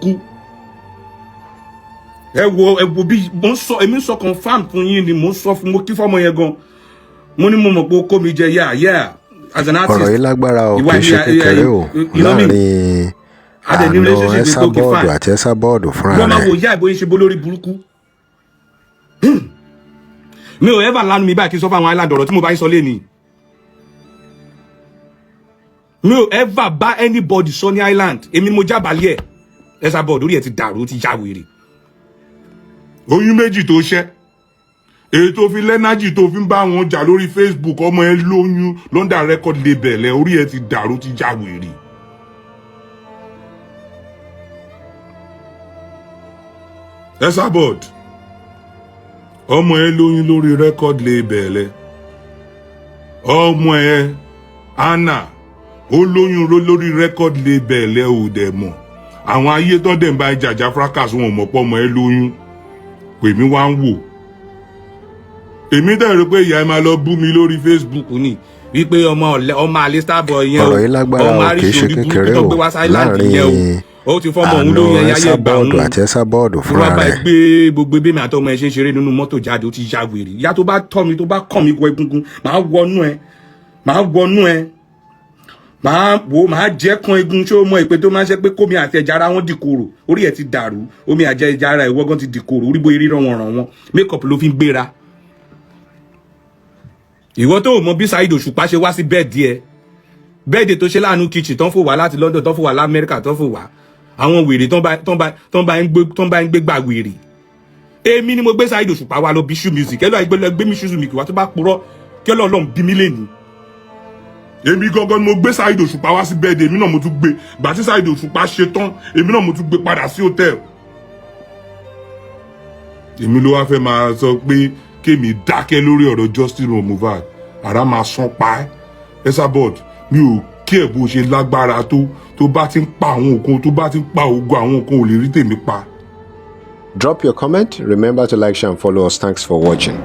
burúkú ẹ wo bí mo ń sọ èmi ń sọ confam fún yín ni mo ń sọ fún mo kí fọmọ yẹn gan mo ní mo mọ̀ pé ó kó mi jẹ yà as an artist ọ̀rọ̀ yìí lágbára o kì í ṣe kékeré o láàrin àna Esabod àti Esabod fúnra rẹ̀. wọ́n máa wo ìyá ìbò yín ṣe bó lórí burúkú mi ò ever lánàá mi báyìí kí n sọ fún àwọn island ọ̀rọ̀ tí mo bá yín sọ lé ní mi ò ever bá anybody sọ ní island èmi mo jábàálẹ̀ ẹ̀ Esabod orí ẹ̀ ti dàrú ó ti já wèrè oyún méjì tó ṣẹ́ èyí tó fi lẹ́nájì tó fi ń bá wọn jà lórí Facebook ọmọ ẹ lóyún London record label ẹ orí ẹ ti dàrú ti já wèrè. Esabod ọmọ ẹ lóyún lórí record label ẹ ọmọ ẹ Anna ó lóyún lórí record label ẹ ò dẹ̀ mọ̀ àwọn ayé tó dẹ̀ ń bá jàjà fracas wọn ò mọ̀ pọ̀ ọmọ ẹ lóyún pèmí wá ń wò èmi dẹ̀ rò pé ìyá ẹ máa lọ bú mi lórí Facebook ni wípé ọmọ àlè Starboy yẹn ọ̀rọ̀ yìí lágbára o kì í ṣe kékeré o láàrin àna Esabod àti Esabod fúnra rẹ̀. wọ́n bá gbé gbogbo bẹ́ẹ̀ mi àtọmọ ẹ ṣe ń ṣeré nínú mọ́tò jáde ó ti ya wèrè ìyá tó bá tọ́ mi tó bá kàn mí wọ egungun màá wọnú ẹ màá jẹ́ kan egun tí ó mọ ìpè tó máa ń ṣe pé kómi àti ẹja ara wọn dìkorò orí ẹ ti dàrú omi àjẹ ẹja ara ìwọ́gán ti dìkorò orí bóyá ríran wọn ràn wọn makeup ló fi ń gbéra ìwọ tó mọ bí Saheed Òṣùpá ṣe wá sí bẹ́ẹ̀dì tó ṣe láàánú kitchen tán fò wá láti London tán fò wá lamẹ́ríkà tán fò wá àwọn wèrè tán bá ń gbé gbà wèrè èmi ni mo gbé Saheed Òṣùpá wá lọ bí shoe music ẹ lọ gbé mi shoe music wá tó bá purọ́ kí Ọlọ́run bí mi lẹ́nu èmi gangan ni mo gbé Saheed Òṣùpá wá sí bẹ́ẹ̀dì èmi náà mo tún gbé gbà tí Saheed Òṣùpá ṣe tán èmi náà mo tún gbé padà sí hòtẹ́ẹ̀lì èmi ló wá fẹ́ máa sọ pé kémi dákẹ́ lórí ọ̀rọ̀ Justin Mohbad ara máa sán pa ẹ́ Esabod mi ò kí ẹ̀ bó ṣe lágbára tó bá ti ń pa àwọn nǹkan tó bá ti ń pa ògo àwọn nǹkan ò lè rí tèmi pa. Drop your comment. Remember to like, share and follow us. Thanks for watching.